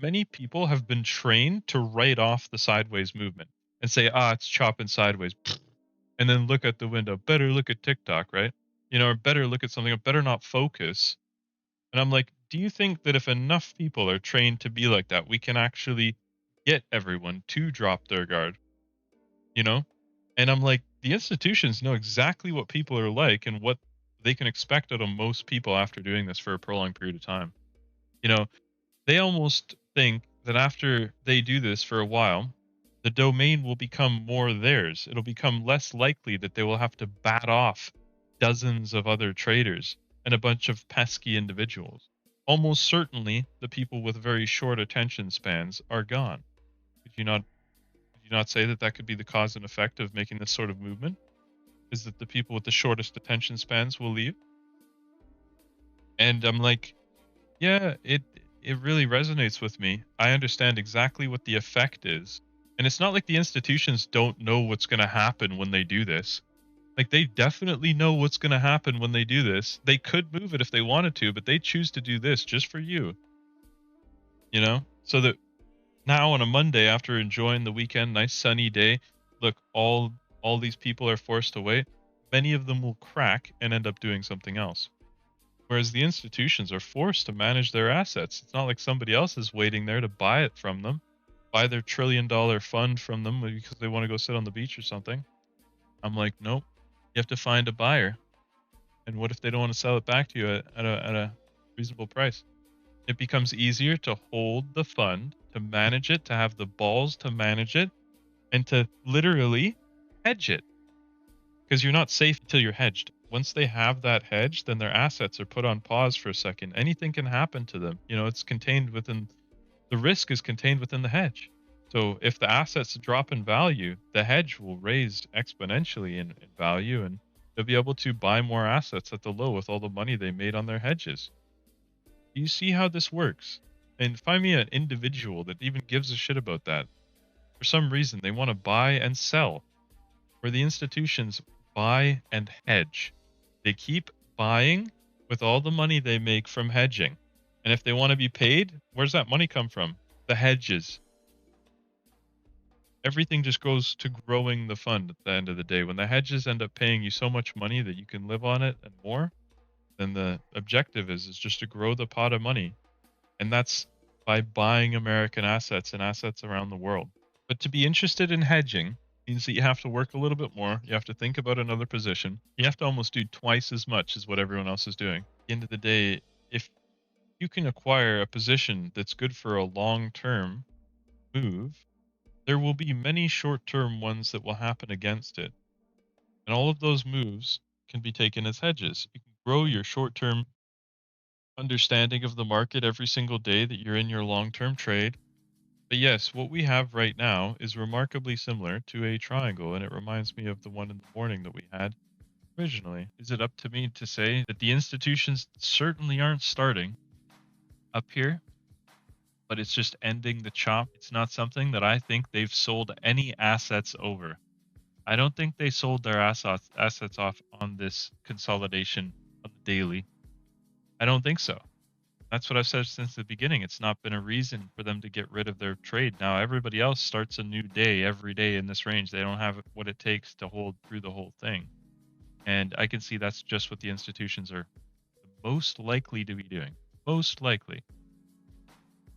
many people have been trained to write off the sideways movement and say, ah, it's chopping sideways. And then look at the window. Better look at TikTok, right? Or better look at something, or better not focus. And I'm like, do you think that if enough people are trained to be like that, we can actually get everyone to drop their guard? You know? And I'm like, the institutions know exactly what people are like and what they can expect out of most people after doing this for a prolonged period of time. You know, they almost think that after they do this for a while, the domain will become more theirs. It'll become less likely that they will have to bat off dozens of other traders and a bunch of pesky individuals. Almost certainly, the people with very short attention spans are gone. Could you not? Could you not say that that could be the cause and effect of making this sort of movement? Is that the people with the shortest attention spans will leave? And I'm like, yeah, it really resonates with me. I understand exactly what the effect is. And it's not like the institutions don't know what's going to happen when they do this. Like they definitely know what's going to happen when they do this. They could move it if they wanted to, but they choose to do this just for you, So that now on a Monday after enjoying the weekend, nice sunny day, look, all these people are forced to wait. Many of them will crack and end up doing something else. Whereas the institutions are forced to manage their assets. It's not like somebody else is waiting there to buy it from them, buy their $1 trillion fund from them because they want to go sit on the beach or something. I'm like, nope, you have to find a buyer. And what if they don't want to sell it back to you at a reasonable price? It becomes easier to hold the fund, to manage it, to have the balls to manage it, and to literally hedge it. Because you're not safe until you're hedged. Once they have that hedge, then their assets are put on pause for a second. Anything can happen to them. It's contained within the risk is contained within the hedge. So if the assets drop in value, the hedge will raise exponentially in value and they'll be able to buy more assets at the low with all the money they made on their hedges. Do you see how this works? And find me an individual that even gives a shit about that. For some reason, they want to buy and sell, where the institutions buy and hedge. They keep buying with all the money they make from hedging. And if they want to be paid, where's that money come from? The hedges. Everything just goes to growing the fund at the end of the day. When the hedges end up paying you so much money that you can live on it and more, then the objective is just to grow the pot of money. And that's by buying American assets and assets around the world. But to be interested in hedging means that you have to work a little bit more. You have to think about another position. You have to almost do twice as much as what everyone else is doing. At the end of the day, if you can acquire a position that's good for a long-term move, there will be many short-term ones that will happen against it. And all of those moves can be taken as hedges. You can grow your short-term understanding of the market every single day that you're in your long-term trade. But yes, what we have right now is remarkably similar to a triangle, and it reminds me of the one in the morning that we had originally. Is it up to me to say that the institutions certainly aren't starting up here, but it's just ending the chop? It's not something that I think they've sold any assets over. I don't think they sold their assets off on this consolidation on the daily. I don't think so. That's what I've said since the beginning. It's not been a reason for them to get rid of their trade. Now everybody else starts a new day every day in this range. They don't have what it takes to hold through the whole thing. And I can see that's just what the institutions are most likely to be doing. Most likely.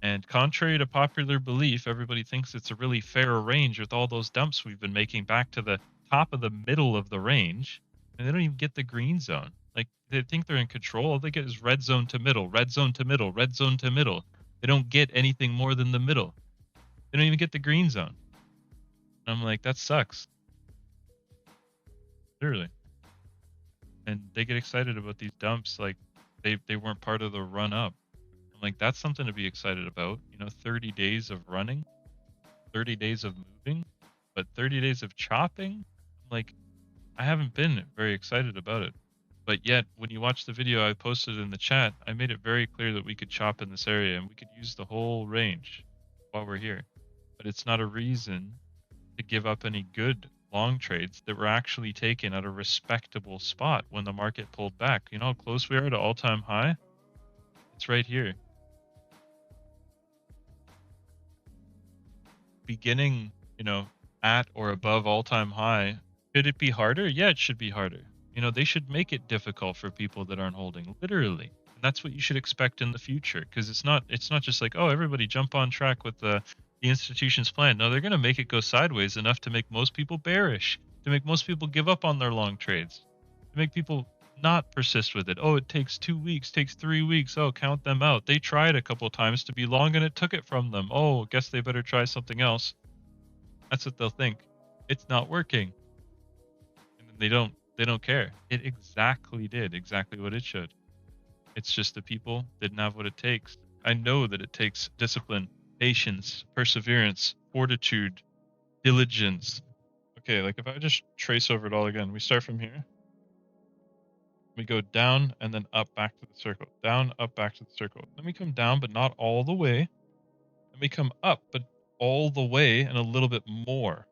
And contrary to popular belief, everybody thinks it's a really fair range with all those dumps we've been making back to the top of the middle of the range. And they don't even get the green zone. Like they think they're in control. All they get is red zone to middle, red zone to middle, red zone to middle. They don't get anything more than the middle. They don't even get the green zone. And I'm like, that sucks. Literally. And they get excited about these dumps like they weren't part of the run up. I'm like, that's something to be excited about. 30 days of running, 30 days of moving, but 30 days of chopping? I'm like, I haven't been very excited about it. But yet, when you watch the video I posted in the chat, I made it very clear that we could chop in this area and we could use the whole range while we're here. But it's not a reason to give up any good long trades that were actually taken at a respectable spot when the market pulled back. You know how close we are to all-time high? It's right here. beginning, at or above all-time high, should it be harder? Yeah, it should be harder. They should make it difficult for people that aren't holding, literally. And that's what you should expect in the future, because it's not just like, oh, everybody jump on track with the institution's plan. No, they're going to make it go sideways enough to make most people bearish, to make most people give up on their long trades, to make people not persist with it. Oh, it takes 2 weeks, takes 3 weeks. Oh, count them out. They tried a couple times to be long and it took it from them. Oh, guess they better try something else. That's what they'll think. It's not working. And then they don't care. It exactly did exactly what it should. It's just the people didn't have what it takes. I know that it takes discipline, patience, perseverance, fortitude, diligence. Okay, like if I just trace over it all again, we start from here. We go down and then up back to the circle. Down, up, back to the circle. Then we come down, but not all the way. Then we come up, but all the way and a little bit more.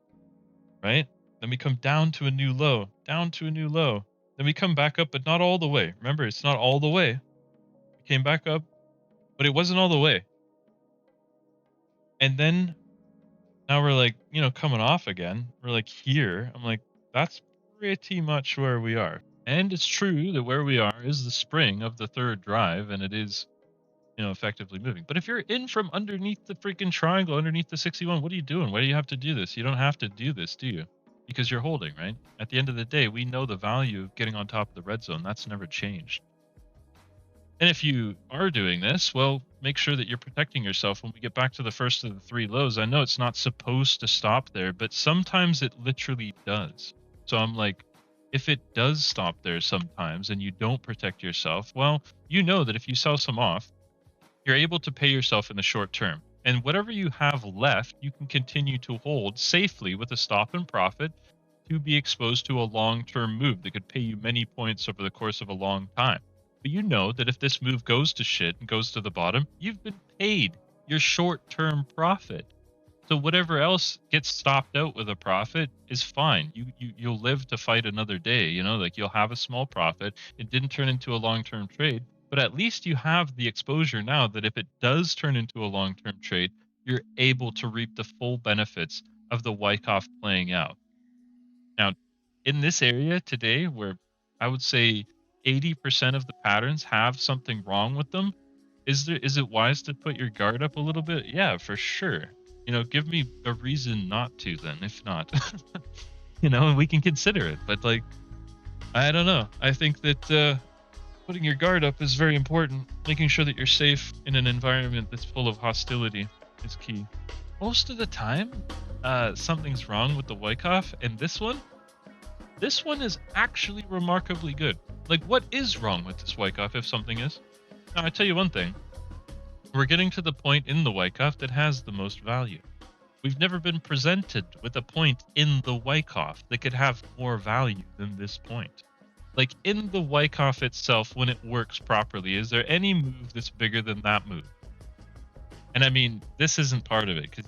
Right? Then we come down to a new low. Down to a new low. Then we come back up, but not all the way. Remember, it's not all the way. We came back up, but it wasn't all the way. And then now we're like, coming off again. We're like here. I'm like, that's pretty much where we are. And it's true that where we are is the spring of the third drive, and it is, effectively moving. But if you're in from underneath the freaking triangle, underneath the 61, what are you doing? Why do you have to do this? You don't have to do this, do you? Because you're holding, right? At the end of the day, we know the value of getting on top of the red zone. That's never changed. And if you are doing this, well, make sure that you're protecting yourself when we get back to the first of the three lows. I know it's not supposed to stop there, but sometimes it literally does. So I'm like, if it does stop there sometimes and you don't protect yourself, well, you know that if you sell some off, you're able to pay yourself in the short term. And whatever you have left, you can continue to hold safely with a stop and profit to be exposed to a long-term move that could pay you many points over the course of a long time. But you know that if this move goes to shit and goes to the bottom, you've been paid your short-term profit. So whatever else gets stopped out with a profit is fine. You'll live to fight another day, like you'll have a small profit. It didn't turn into a long-term trade, but at least you have the exposure now that if it does turn into a long-term trade, you're able to reap the full benefits of the Wyckoff playing out. Now, in this area today, where I would say 80% of the patterns have something wrong with them, is it wise to put your guard up a little bit? Yeah, for sure. Give me a reason not to then, if not. We can consider it. But I don't know. I think that putting your guard up is very important. Making sure that you're safe in an environment that's full of hostility is key. Most of the time, something's wrong with the Wyckoff, and this one is actually remarkably good. Like, what is wrong with this Wyckoff if something is? Now, I tell you one thing. We're getting to the point in the Wyckoff that has the most value. We've never been presented with a point in the Wyckoff that could have more value than this point. Like, in the Wyckoff itself, when it works properly, is there any move that's bigger than that move? And I mean, this isn't part of it, because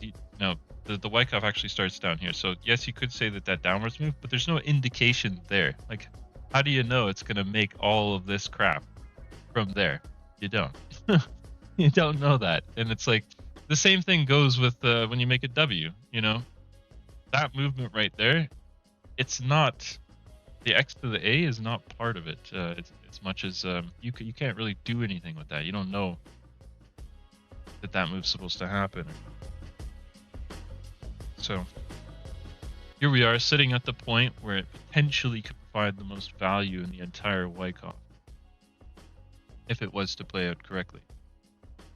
the Wyckoff actually starts down here. So yes, you could say that downwards move, but there's no indication there. Like, how do you know it's going to make all of this crap from there? You don't. You don't know that. And it's like the same thing goes with when you make a W, that movement right there, it's not, the X to the A is not part of it. It's as much as you can't really do anything with that. You don't know that move's supposed to happen. So here we are sitting at the point where it potentially could provide the most value in the entire Wyckoff if it was to play out correctly.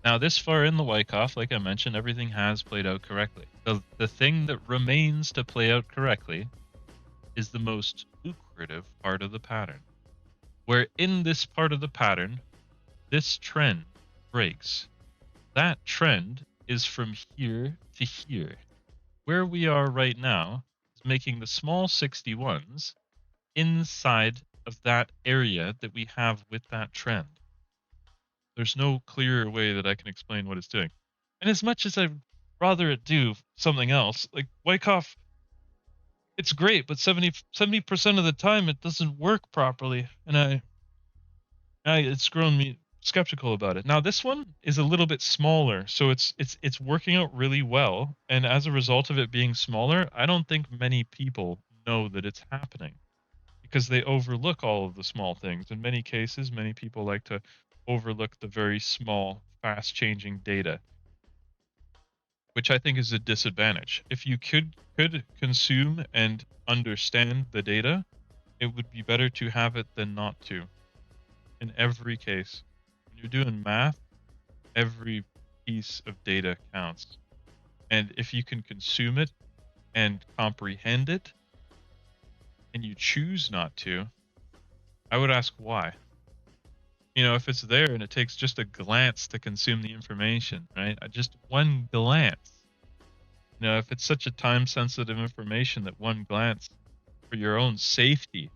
Now, this far in the Wyckoff, like I mentioned, everything has played out correctly. The thing that remains to play out correctly is the most lucrative part of the pattern, where in this part of the pattern, this trend breaks. That trend is from here to here. Where we are right now is making the small 61s inside of that area that we have with that trend. There's no clearer way that I can explain what it's doing. And as much as I'd rather it do something else, like Wyckoff, it's great, but 70% of the time it doesn't work properly. And it's grown me skeptical about it. Now this one is a little bit smaller, so it's working out really well. And as a result of it being smaller, I don't think many people know that it's happening because they overlook all of the small things. In many cases, many people like to overlook the very small, fast changing data, which I think is a disadvantage. If you could consume and understand the data, it would be better to have it than not to. In every case, when you're doing math, every piece of data counts. And if you can consume it and comprehend it, and you choose not to, I would ask why. If it's there and it takes just a glance to consume the information, right? Just one glance. If it's such a time sensitive information that one glance for your own safety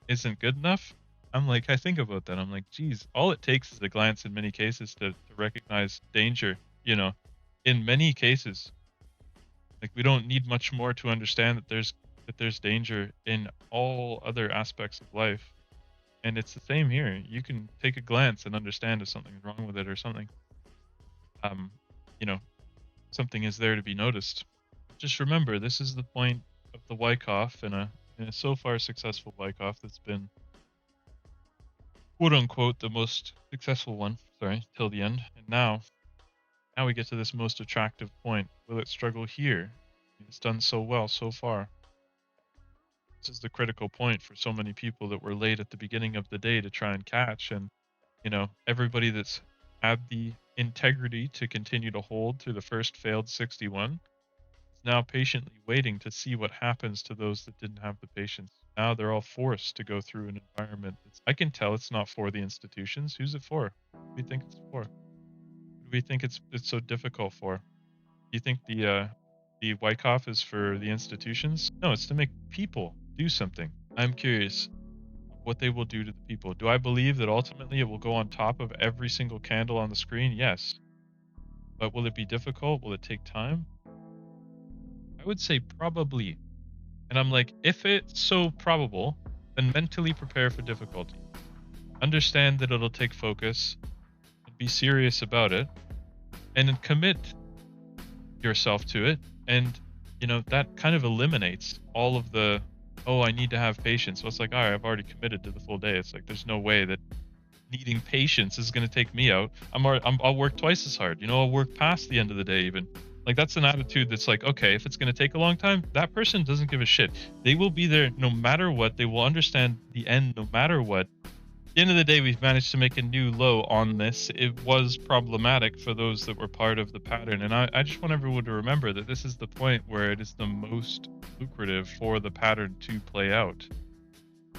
isn't good enough, I think about that. I'm like, geez, all it takes is a glance in many cases to recognize danger. In many cases, we don't need much more to understand that there's danger in all other aspects of life. And it's the same here. You can take a glance and understand if something's wrong with it or something. Um, you know, something is there to be noticed. Just remember, this is the point of the Wyckoff and a so far successful Wyckoff that's been quote unquote the most successful one. Sorry, till the end. And now we get to this most attractive point. Will it struggle here? It's done so well so far. This is the critical point for so many people that were late at the beginning of the day to try and catch. And everybody that's had the integrity to continue to hold through the first failed 61 is now patiently waiting to see what happens to those that didn't have the patience. Now they're all forced to go through an environment I can tell it's not for the institutions. Who's it for? Who do we think it's for? Who do we think it's so difficult for? Do you think the Wyckoff is for the institutions? No, it's to make people do something. I'm curious what they will do to the people. Do I believe that ultimately it will go on top of every single candle on the screen? Yes. But will it be difficult? Will it take time? I would say probably. And I'm like, if it's so probable, then mentally prepare for difficulty. Understand that it'll take focus, and be serious about it, and then commit yourself to it. And, that kind of eliminates all of the, oh, I need to have patience. So it's like, all right, I've already committed to the full day. It's like, there's no way that needing patience is going to take me out. I'll work twice as hard. I'll work past the end of the day even. That's an attitude that's like, okay, if it's going to take a long time, that person doesn't give a shit. They will be there no matter what. They will understand the end no matter what. At the end of the day, we've managed to make a new low on this. It was problematic for those that were part of the pattern. And I just want everyone to remember that this is the point where it is the most lucrative for the pattern to play out.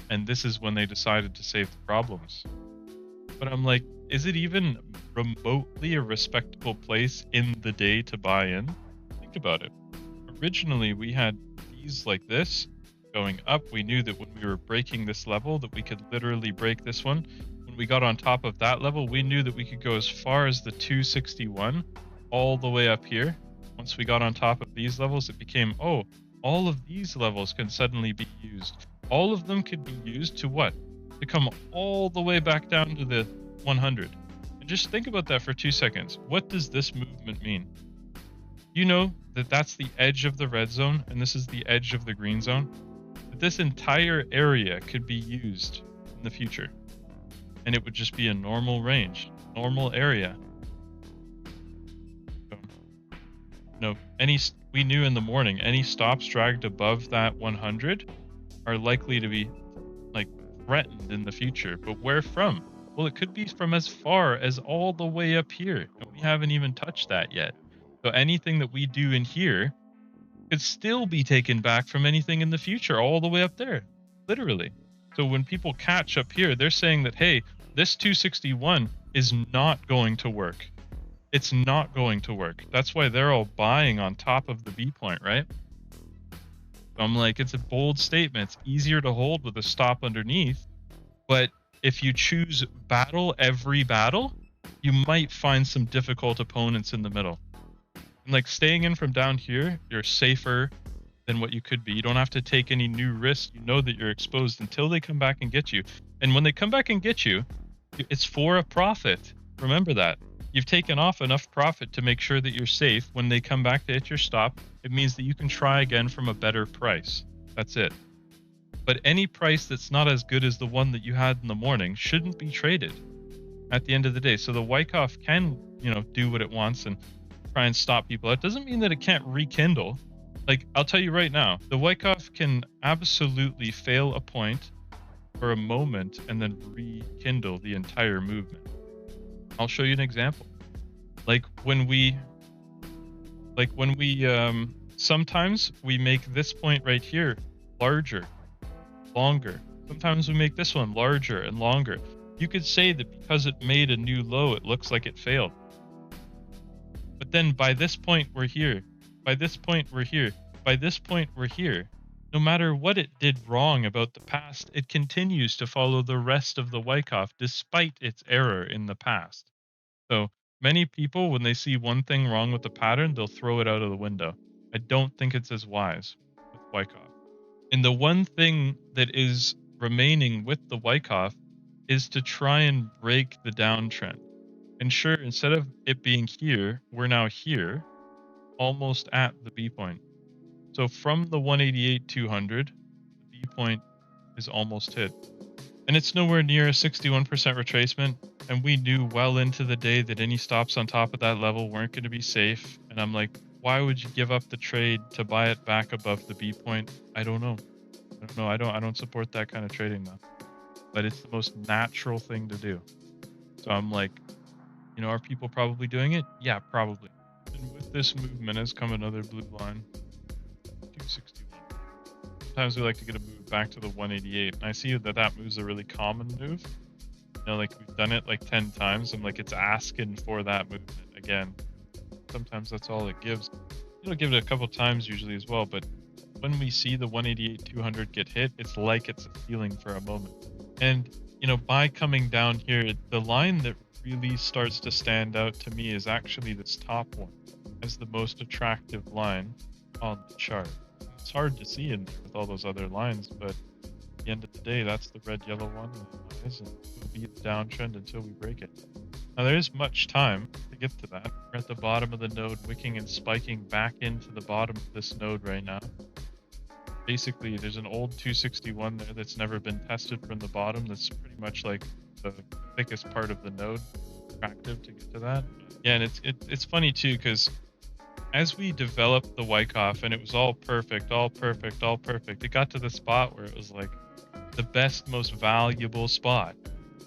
And this is when they decided to save the problems. But I'm like, is it even remotely a respectable place in the day to buy in? Think about it. Originally, we had these like this going up. We knew that when we were breaking this level that we could literally break this one. When we got on top of that level, we knew that we could go as far as the 261 all the way up here. Once we got on top of these levels, it became, oh, all of these levels can suddenly be used. All of them could be used to what? To come all the way back down to the 100. And just think about that for 2 seconds. What does this movement mean? You know that that's the edge of the red zone and this is the edge of the green zone? That this entire area could be used in the future. And it would just be a normal range, normal area. So, we knew in the morning, any stops dragged above that 100 are likely to be threatened in the future. But where from? Well, it could be from as far as all the way up here, and we haven't even touched that yet. So anything that we do in here could still be taken back from anything in the future all the way up there, literally. So when people catch up here, they're saying that, hey, this 261 is not going to work. It's not going to work. That's why they're all buying on top of the B point, right? I'm like, it's a bold statement. It's easier to hold with a stop underneath. But if you choose battle every battle, you might find some difficult opponents in the middle. And staying in from down here, you're safer than what you could be. You don't have to take any new risks. You know that you're exposed until they come back and get you. And when they come back and get you, It's for a profit. Remember that. You've taken off enough profit to make sure that you're safe. When they come back to hit your stop, it means that you can try again from a better price. That's it. But any price that's not as good as the one that you had in the morning shouldn't be traded at the end of the day. So the Wyckoff can, do what it wants and try and stop people. It doesn't mean that it can't rekindle. Like, I'll tell you right now, the Wyckoff can absolutely fail a point for a moment and then rekindle the entire movement. I'll show you an example. Like when we sometimes we make this point right here larger, longer. Sometimes we make this one larger and longer. You could say that because it made a new low, it looks like it failed. But then by this point, we're here. By this point, we're here. By this point, we're here. No matter what it did wrong about the past, it continues to follow the rest of the Wyckoff despite its error in the past. So many people, when they see one thing wrong with the pattern, they'll throw it out of the window. I don't think it's as wise with Wyckoff. And the one thing that is remaining with the Wyckoff is to try and break the downtrend. And sure, instead of it being here, we're now here, almost at the B point. So from the 188,200, the B point is almost hit. And it's nowhere near a 61% retracement. And we knew well into the day that any stops on top of that level weren't going to be safe. And I'm like, why would you give up the trade to buy it back above the B point? I don't know. I don't support that kind of trading though. But it's the most natural thing to do. So I'm like, are people probably doing it? Yeah, probably. And with this movement has come another blue line. 261. Sometimes we like to get a move back to the 188. And I see that move's a really common move. Like we've done it like 10 times. I'm like, it's asking for that movement again. Sometimes that's all it gives. It'll give it a couple times usually as well. But when we see the 188-200 get hit, it's like it's a feeling for a moment. And, by coming down here, the line that really starts to stand out to me is actually this top one as the most attractive line on the chart. It's hard to see in there with all those other lines, but at the end of the day, that's the red yellow one, and it will be the downtrend until we break it. Now there is much time to get to that. We're at the bottom of the node, wicking and spiking back into the bottom of this node right now. Basically, there's an old 261 there that's never been tested from the bottom. That's pretty much like the thickest part of the node, attractive to get to that. Yeah, and it's funny too, because as we developed the Wyckoff and it was all perfect, it got to the spot where it was like the best, most valuable spot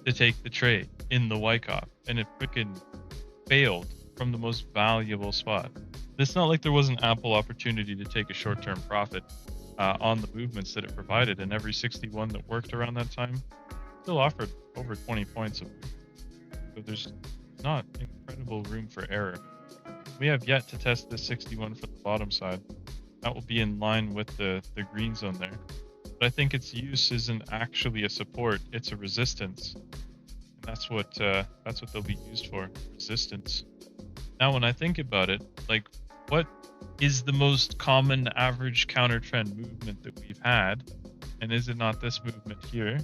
to take the trade in the Wyckoff, and it freaking failed from the most valuable spot. It's not like there was an ample opportunity to take a short-term profit on the movements that it provided, and every 61 that worked around that time still offered over 20 points of movement. So there's not incredible room for error. We have yet to test this 61 for the bottom side. That will be in line with the green zone there. But I think its use isn't actually a support, it's a resistance. And that's what they'll be used for, resistance. Now when I think about it, like, what is the most common average counter trend movement that we've had? And is it not this movement here?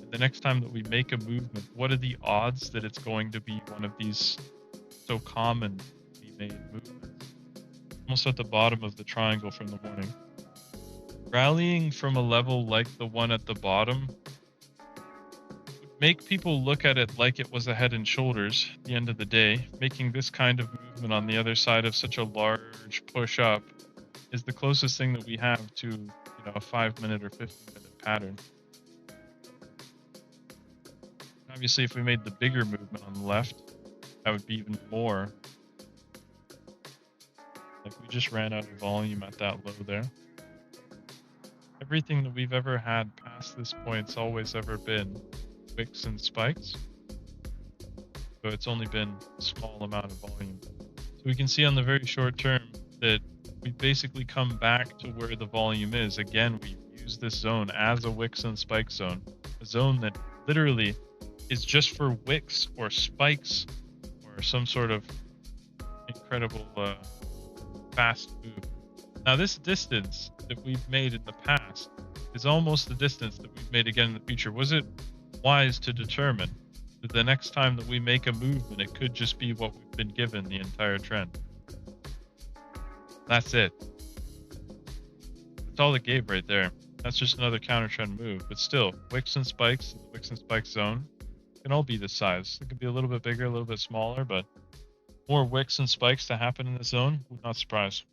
And the next time that we make a movement, what are the odds that it's going to be one of these so commonly made movements? Almost at the bottom of the triangle from the morning. Rallying from a level like the one at the bottom would make people look at it like it was a head and shoulders at the end of the day. Making this kind of movement on the other side of such a large push up is the closest thing that we have to a 5-minute or 15-minute pattern. Obviously, if we made the bigger movement on the left, that would be even more. Like, we just ran out of volume at that low there. Everything that we've ever had past this point's always ever been wicks and spikes. So it's only been a small amount of volume. So we can see on the very short term that we basically come back to where the volume is. Again, we use this zone as a wicks and spike zone. A zone that literally is just for wicks or spikes or some sort of incredible fast move. Now this distance that we've made in the past is almost the distance that we've made again in the future. Was it wise to determine The next time that we make a movement, it could just be what we've been given the entire trend. That's it. That's all it gave right there. That's just another counter trend move. But still, wicks and spikes in the wicks and spikes zone can all be this size. It could be a little bit bigger, a little bit smaller, but more wicks and spikes to happen in the zone would not surprise.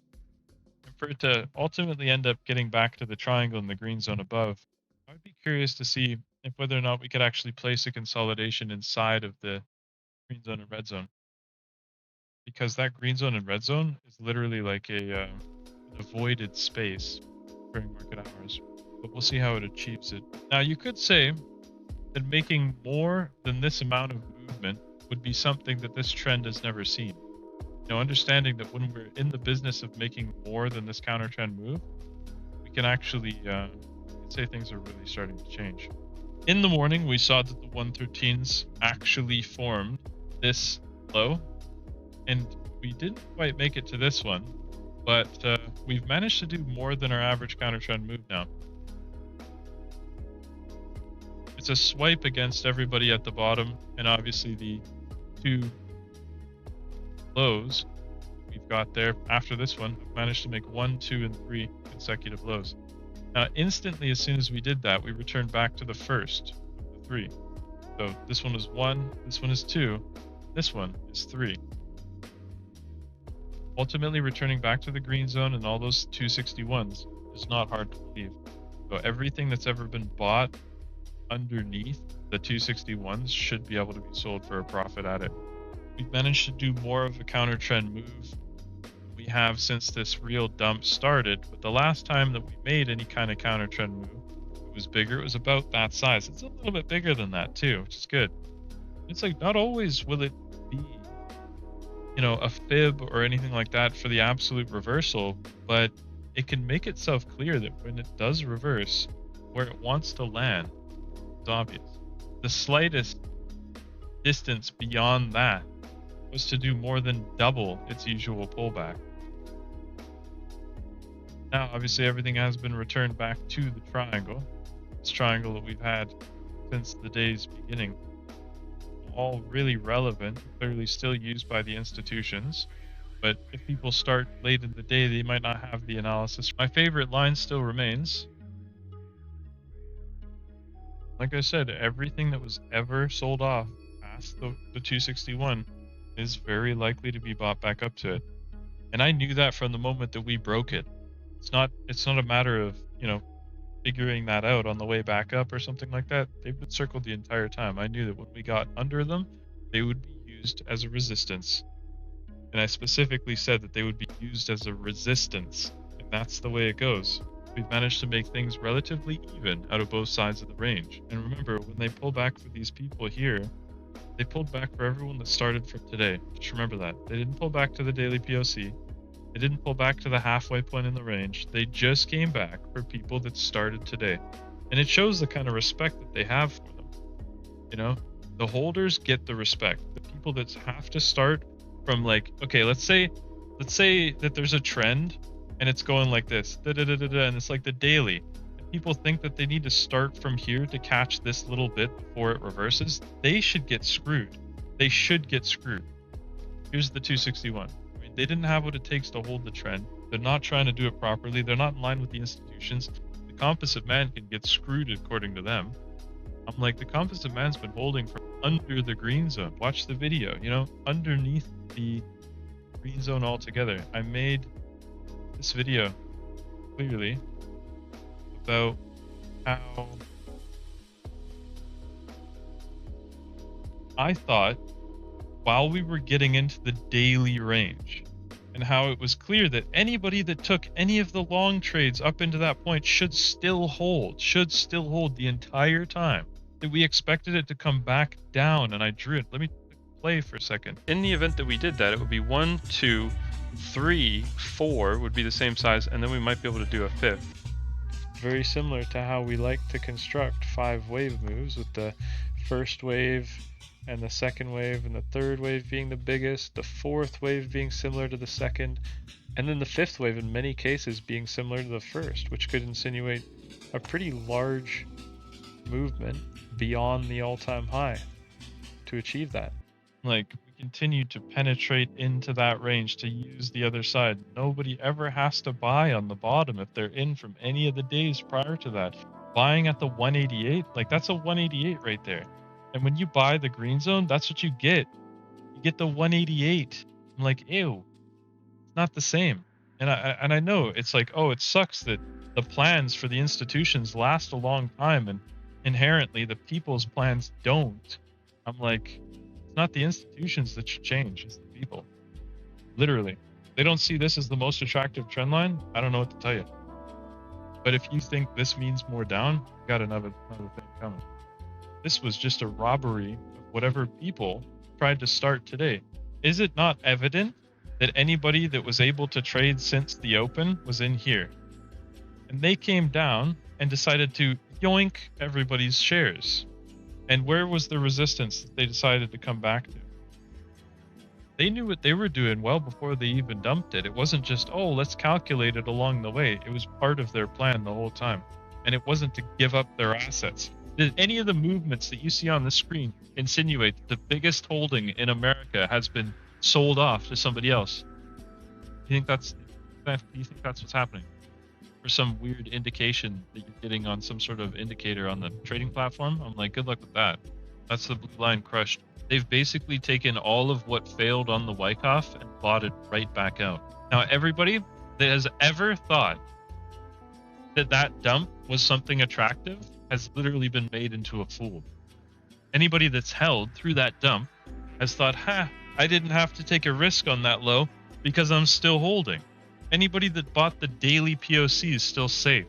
And for it to ultimately end up getting back to the triangle in the green zone above, I would be curious to see if whether or not we could actually place a consolidation inside of the green zone and red zone. Because that green zone and red zone is literally like an avoided space during market hours. But we'll see how it achieves it. Now, you could say that making more than this amount of movement would be something that this trend has never seen. Understanding that when we're in the business of making more than this counter trend move, we can actually say things are really starting to change. In the morning, we saw that the 113s actually formed this low, and we didn't quite make it to this one, but we've managed to do more than our average counter trend move now. It's a swipe against everybody at the bottom, and obviously the two lows we've got there after this one have managed to make 1, 2, and 3 consecutive lows. Now, instantly, as soon as we did that, we returned back to the first of the 3. So this one is 1, this one is 2, this one is 3. Ultimately, returning back to the green zone and all those 261s is not hard to believe. So everything that's ever been bought underneath the 261s should be able to be sold for a profit at it. We've managed to do more of a counter trend move than we have since this real dump started, but the last time that we made any kind of counter trend move, it was bigger. It was about that size. It's a little bit bigger than that too, which is good. It's like not always will it be, a fib or anything like that for the absolute reversal, but it can make itself clear that when it does reverse, where it wants to land is obvious. The slightest distance beyond that was to do more than double its usual pullback. Now, obviously, everything has been returned back to the triangle. This triangle that we've had since the day's beginning. All really relevant, clearly still used by the institutions. But if people start late in the day, they might not have the analysis. My favorite line still remains. Like I said, everything that was ever sold off past the 261 is very likely to be bought back up to it. And I knew that from the moment that we broke it. It's not a matter of, figuring that out on the way back up or something like that. They've been circled the entire time. I knew that when we got under them, they would be used as a resistance. And I specifically said that they would be used as a resistance. And that's the way it goes. We've managed to make things relatively even out of both sides of the range. And remember, when they pull back for these people here, they pulled back for everyone that started from today. Just remember that. They didn't pull back to the daily POC. They didn't pull back to the halfway point in the range. They just came back for people that started today. And it shows the kind of respect that they have for them. The holders get the respect. The people that have to start from okay, let's say that there's a trend and it's going like this, and it's like the daily. People think that they need to start from here to catch this little bit before it reverses. They should get screwed. They should get screwed. Here's the 261. They didn't have what it takes to hold the trend. They're not trying to do it properly. They're not in line with the institutions. The composite man can get screwed according to them. I'm like, the composite man's been holding from under the green zone. Watch the video, underneath the green zone altogether. I made this video clearly about how I thought while we were getting into the daily range and how it was clear that anybody that took any of the long trades up into that point should still hold the entire time, that we expected it to come back down, and I drew it. Let me play for a second. In the event that we did that, it would be 1, 2, 3, 4 would be the same size, and then we might be able to do a fifth. Very similar to how we like to construct 5 wave moves, with the first wave and the second wave and the third wave being the biggest, the fourth wave being similar to the second, and then the fifth wave in many cases being similar to the first, which could insinuate a pretty large movement beyond the all-time high to achieve that. Like, we continue to penetrate into that range to use the other side. Nobody ever has to buy on the bottom if they're in from any of the days prior to that. Buying at the 188, like that's a 188 right there. And when you buy the green zone, that's what you get. You get the 188. I'm like, ew, it's not the same. And I know it's like, oh, it sucks that the plans for the institutions last a long time and inherently the people's plans don't. I'm like, it's not the institutions that should change, it's the people. Literally. They don't see this as the most attractive trend line. I don't know what to tell you. But if you think this means more down, you got another thing coming. This was just a robbery of whatever people tried to start today. Is it not evident that anybody that was able to trade since the open was in here? And they came down and decided to yoink everybody's shares. And where was the resistance that they decided to come back to? They knew what they were doing well before they even dumped it. It wasn't just, oh, let's calculate it along the way. It was part of their plan the whole time. And it wasn't to give up their assets. Did any of the movements that you see on the screen insinuate that the biggest holding in America has been sold off to somebody else? Do you think that's what's happening? Or some weird indication that you're getting on some sort of indicator on the trading platform? I'm like, good luck with that. That's the blue line crushed. They've basically taken all of what failed on the Wyckoff and bought it right back out. Now, everybody that has ever thought that that dump was something attractive has literally been made into a fool. Anybody that's held through that dump has thought, I didn't have to take a risk on that low because I'm still holding. Anybody that bought the daily POC is still safe.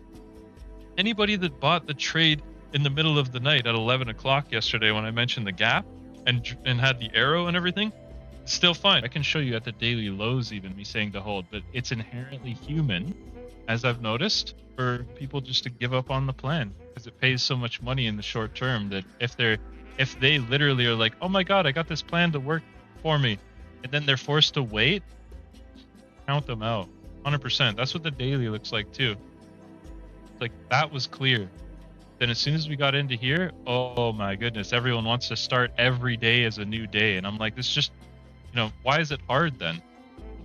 Anybody that bought the trade in the middle of the night at 11 o'clock yesterday when I mentioned the gap and had the arrow and everything, still fine. I can show you at the daily lows even me saying to hold, but it's inherently human, as I've noticed, for people just to give up on the plan because it pays so much money in the short term that if they literally are like, oh my God, I got this plan to work for me, and then they're forced to wait, count them out. 100%. That's what the daily looks like too. It's like that was clear. Then as soon as we got into here, oh my goodness, everyone wants to start every day as a new day. And I'm like, this just, why is it hard then?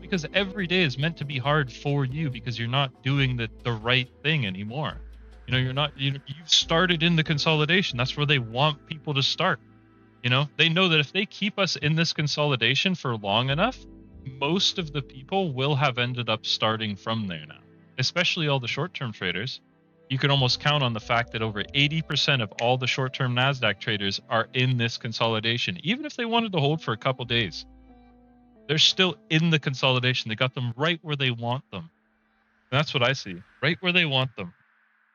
Because every day is meant to be hard for you because you're not doing the right thing anymore. You've started in the consolidation. That's where they want people to start. They know that if they keep us in this consolidation for long enough, most of the people will have ended up starting from there now, especially all the short-term traders. You can almost count on the fact that over 80% of all the short-term NASDAQ traders are in this consolidation. Even if they wanted to hold for a couple days, they're still in the consolidation. They got them right where they want them. And that's what I see, right where they want them,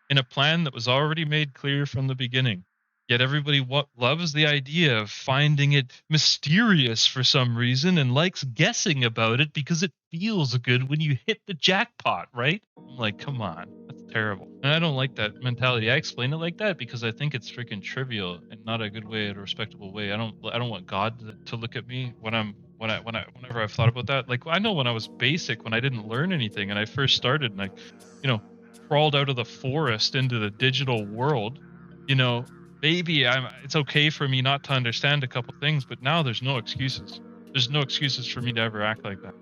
in a plan that was already made clear from the beginning. Yet everybody loves the idea of finding it mysterious for some reason and likes guessing about it because it feels good when you hit the jackpot, right? I'm like, come on, that's terrible. And I don't like that mentality. I explain it like that because I think it's freaking trivial and not a good way, a respectable way. I don't want God to look at me whenever I've thought about that. Like, I know when I was basic, when I didn't learn anything and I first started and I, crawled out of the forest into the digital world, maybe it's okay for me not to understand a couple things, but now there's no excuses. There's no excuses for me to ever act like that.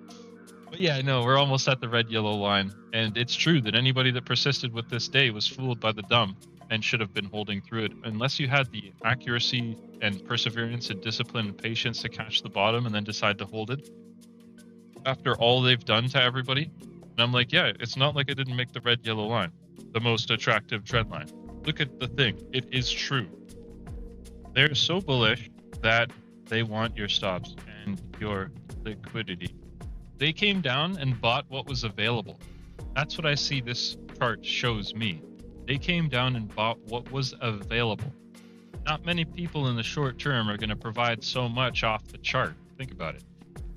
But yeah, I know we're almost at the red-yellow line, and it's true that anybody that persisted with this day was fooled by the dump and should have been holding through it, unless you had the accuracy and perseverance and discipline and patience to catch the bottom and then decide to hold it after all they've done to everybody. And I'm like, yeah, it's not like I didn't make the red-yellow line the most attractive trend line. Look at the thing. It is true. They're so bullish that they want your stops and your liquidity. They came down and bought what was available. That's what I see this chart shows me. They came down and bought what was available. Not many people in the short term are going to provide so much off the chart. Think about it.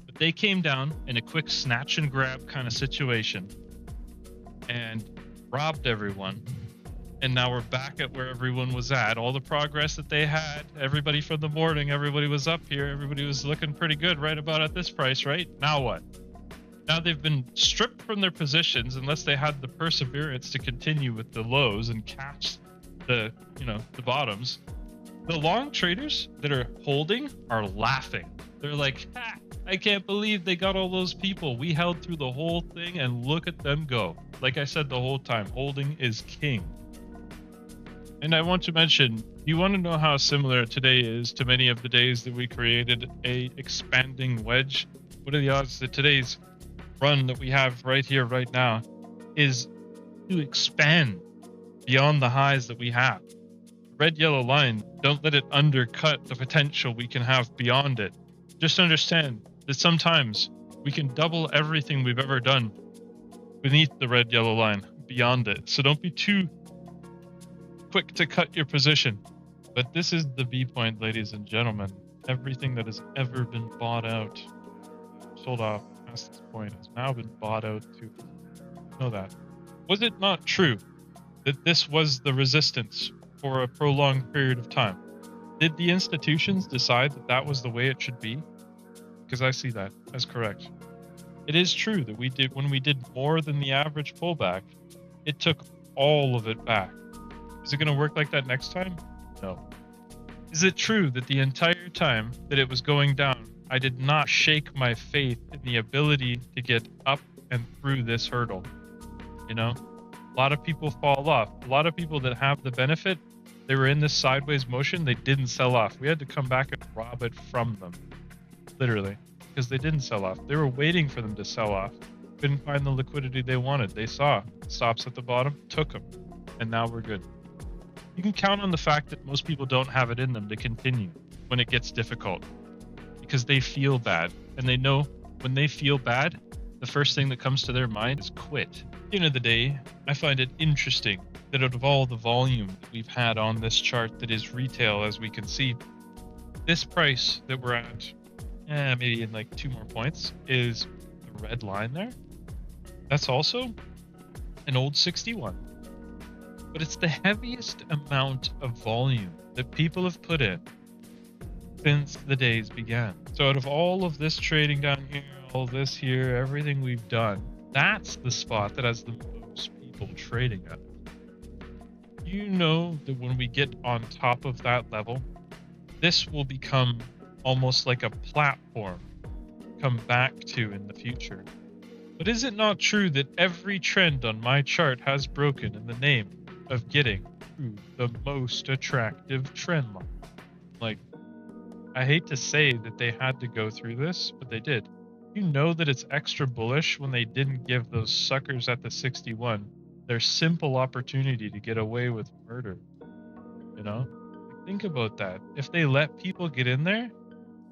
But they came down in a quick snatch and grab kind of situation and robbed everyone. And now we're back at where everyone was at. All the progress that they had, everybody from the morning, everybody was up here. Everybody was looking pretty good right about at this price, right? Now what? Now they've been stripped from their positions unless they had the perseverance to continue with the lows and catch the bottoms. The long traders that are holding are laughing. They're like, ha, I can't believe they got all those people. We held through the whole thing and look at them go. Like I said the whole time, holding is king. And I want to mention, you want to know how similar today is to many of the days that we created a expanding wedge? What are the odds that today's run that we have right here, right now, is to expand beyond the highs that we have? Red yellow line, don't let it undercut the potential we can have beyond it. Just understand that sometimes we can double everything we've ever done beneath the red yellow line, beyond it. So don't be too quick to cut your position. But this is the B point, ladies and gentlemen. Everything that has ever been bought out, sold off past this point, has now been bought out too. Know that. Was it not true that this was the resistance for a prolonged period of time? Did the institutions decide that that was the way it should be? Because I see that as correct. It is true that when we did more than the average pullback, it took all of it back. Is it going to work like that next time? No. Is it true that the entire time that it was going down, I did not shake my faith in the ability to get up and through this hurdle? You know, a lot of people fall off. A lot of people that have the benefit, they were in this sideways motion, they didn't sell off. We had to come back and rob it from them, literally, because they didn't sell off. They were waiting for them to sell off. Couldn't find the liquidity they wanted. They saw stops at the bottom, took them, and now we're good. You can count on the fact that most people don't have it in them to continue when it gets difficult, because they feel bad, and they know when they feel bad, the first thing that comes to their mind is quit. At the end of the day, I find it interesting that out of all the volume that we've had on this chart that is retail, as we can see, this price that we're at, maybe in like 2 more points, is the red line there. That's also an old 61. But it's the heaviest amount of volume that people have put in since the days began. So out of all of this trading down here, all this here, everything we've done, that's the spot that has the most people trading at. You know that when we get on top of that level, this will become almost like a platform to come back to in the future. But is it not true that every trend on my chart has broken in the name of getting to the most attractive trend line? Like, I hate to say that they had to go through this, but they did. You know that it's extra bullish when they didn't give those suckers at the 61 their simple opportunity to get away with murder. You know? Think about that. If they let people get in there,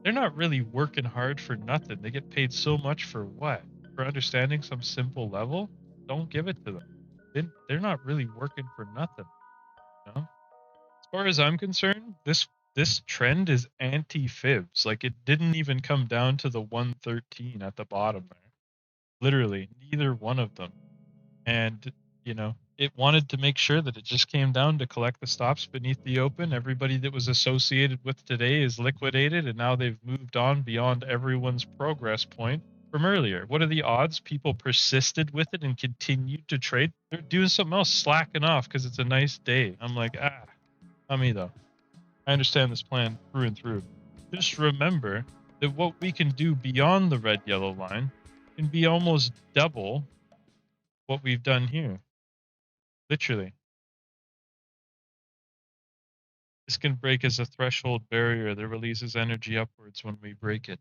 they're not really working hard for nothing. They get paid so much for what? For understanding some simple level? Don't give it to them. They're not really working for nothing. You know? As far as I'm concerned, this trend is anti-fibs. Like, it didn't even come down to the 113 at the bottom there. Literally, neither one of them. And, it wanted to make sure that it just came down to collect the stops beneath the open. Everybody that was associated with today is liquidated, and now they've moved on beyond everyone's progress point from earlier. What are the odds people persisted with it and continued to trade? They're doing something else, slacking off because it's a nice day. I'm like, not me though. I understand this plan through and through. Just remember that what we can do beyond the red yellow line can be almost double what we've done here. Literally. This can break as a threshold barrier that releases energy upwards when we break it.